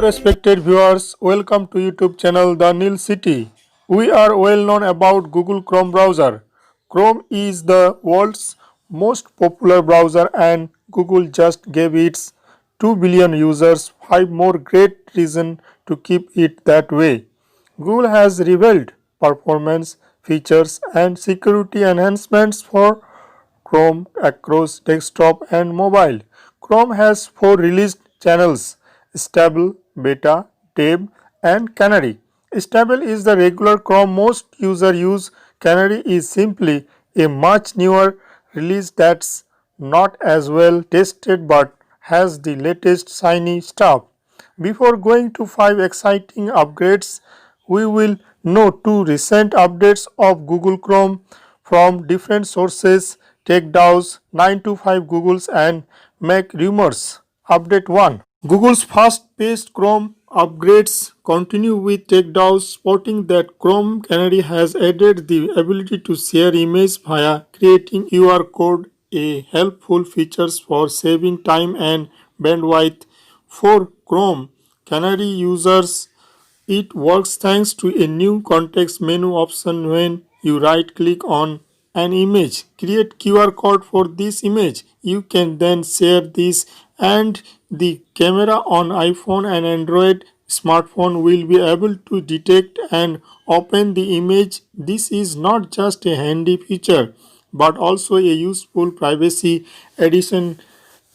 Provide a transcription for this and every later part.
respected viewers, welcome to YouTube channel The Nil City. We are well known about Google Chrome browser. Chrome is the world's most popular browser and Google just gave its 2 billion users 5 more great reason to keep it that way. Google has revealed performance, features and security enhancements for Chrome across desktop and mobile. Chrome has 4 released channels: Stable, Beta, Tab and Canary. Stable is the regular Chrome most users use. Canary is simply a much newer release that's not as well tested but has the latest shiny stuff. Before going to 5 exciting upgrades, we will know 2 recent updates of Google Chrome from different sources: TechDAO's 925 Google's and Mac Rumors. Update 1. Google's fast-paced Chrome upgrades continue with TechDAO spotting that Chrome Canary has added the ability to share images via creating QR code, a helpful feature for saving time and bandwidth for Chrome Canary users. It works thanks to a new context menu option. When you right click on an image, create QR code for this image. You can then share this and the camera on iPhone and Android smartphone will be able to detect and open the image. This is not just a handy feature but also a useful privacy addition,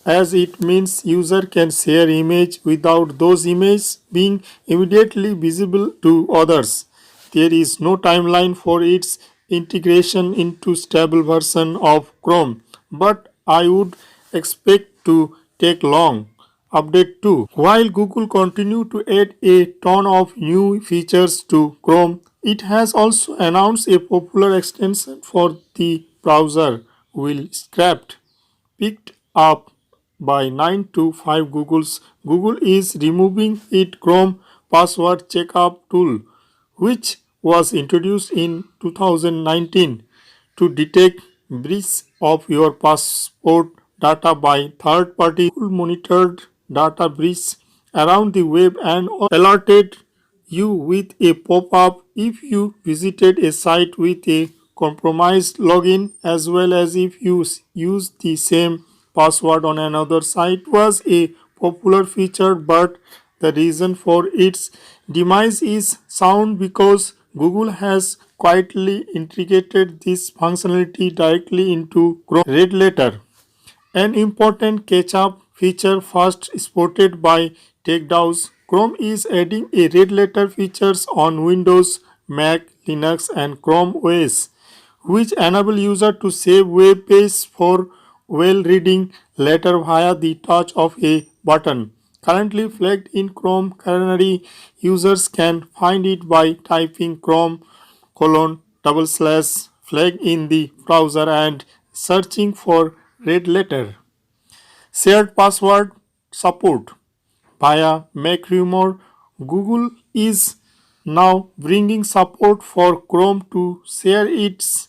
as it means user can share image without those images being immediately visible to others. There is no timeline for its integration into stable version of Chrome, but I would expect to take long. Update 2. While Google continue to add a ton of new features to Chrome, it has also announced a popular extension for the browser will scrapped picked up by 9 to 5 Google is removing its Chrome password checkup tool, which was introduced in 2019 to detect breach of your passport data by third party. Google monitored data breach around the web and alerted you with a pop-up if you visited a site with a compromised login, as well as if you use the same password on another site. Was a popular feature, but the reason for its demise is sound because Google has quietly integrated this functionality directly into Chrome Red Letter, an important catch-up feature first spotted by TechDAO. Chrome is adding a red letter features on Windows, Mac, Linux and Chrome OS, which enable user to save web pages for well reading later via the touch of a button. Currently flagged in Chrome Canary, users can find it by typing Chrome flag in the browser and searching for red letter. Shared password support via MacRumor. Google is now bringing support for Chrome to share its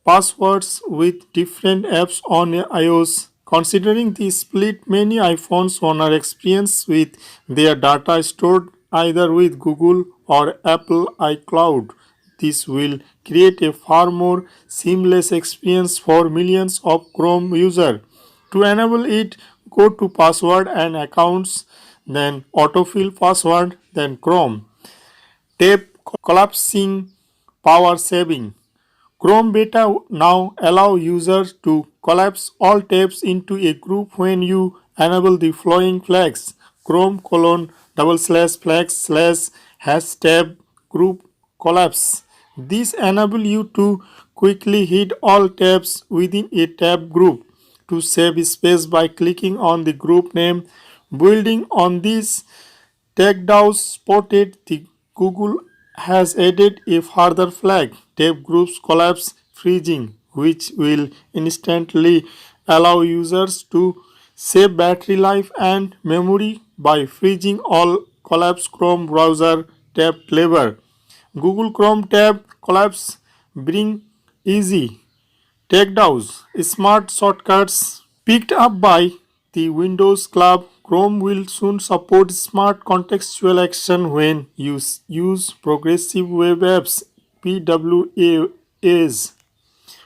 passwords with different apps on iOS. Considering the split, many iPhones owners experience with their data stored either with Google or Apple iCloud. This will create a far more seamless experience for millions of Chrome users. To enable it, go to password and accounts, then autofill password, then Chrome. Tab collapsing power saving. Chrome Beta now allow users to collapse all tabs into a group when you enable the following flags: Chrome /flags #tab group collapse. This enable you to quickly hide all tabs within a tab group to save space by clicking on the group name. Building on this, TechDAO spotted the Google has added a further flag, tab groups collapse freezing, which will instantly allow users to save battery life and memory by freezing all collapse Chrome browser tab clever. Google Chrome tab collapse bring easy TechDAO's smart shortcuts picked up by the Windows Club Chrome will soon support smart contextual action when you use progressive web apps (PWAs).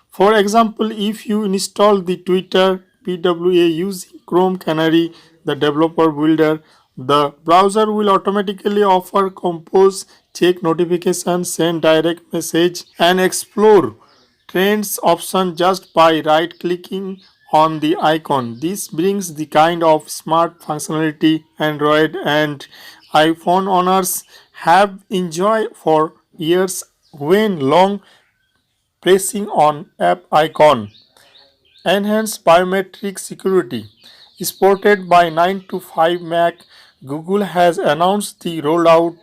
For example, if you install the Twitter PWA using Chrome Canary, the developer builder, the browser will automatically offer compose, check notifications, send direct message, and explore trends option just by right clicking on the icon. This brings the kind of smart functionality Android and iPhone owners have enjoyed for years when long pressing on app icon. Enhanced biometric security. Supported by 9 to 5 Mac, Google has announced the rollout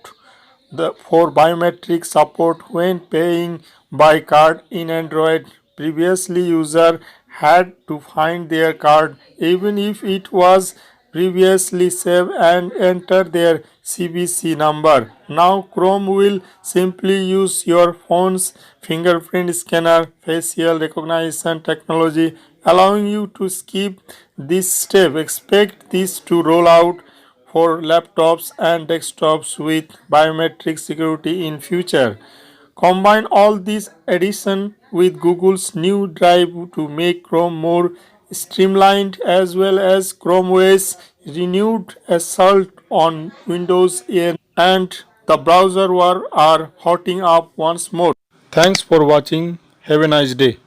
for biometric support when paying by card in Android. Previously, user had to find their card even if it was previously saved and enter their CVC number. Now Chrome will simply use your phone's fingerprint scanner facial recognition technology, allowing you to skip this step. Expect this to roll out for laptops and desktops with biometric security in future. Combine all these addition with Google's new drive to make Chrome more streamlined as well as Chrome OS renewed assault on Windows 10 and the browser war are hotting up once more. Thanks for watching. Have a nice day.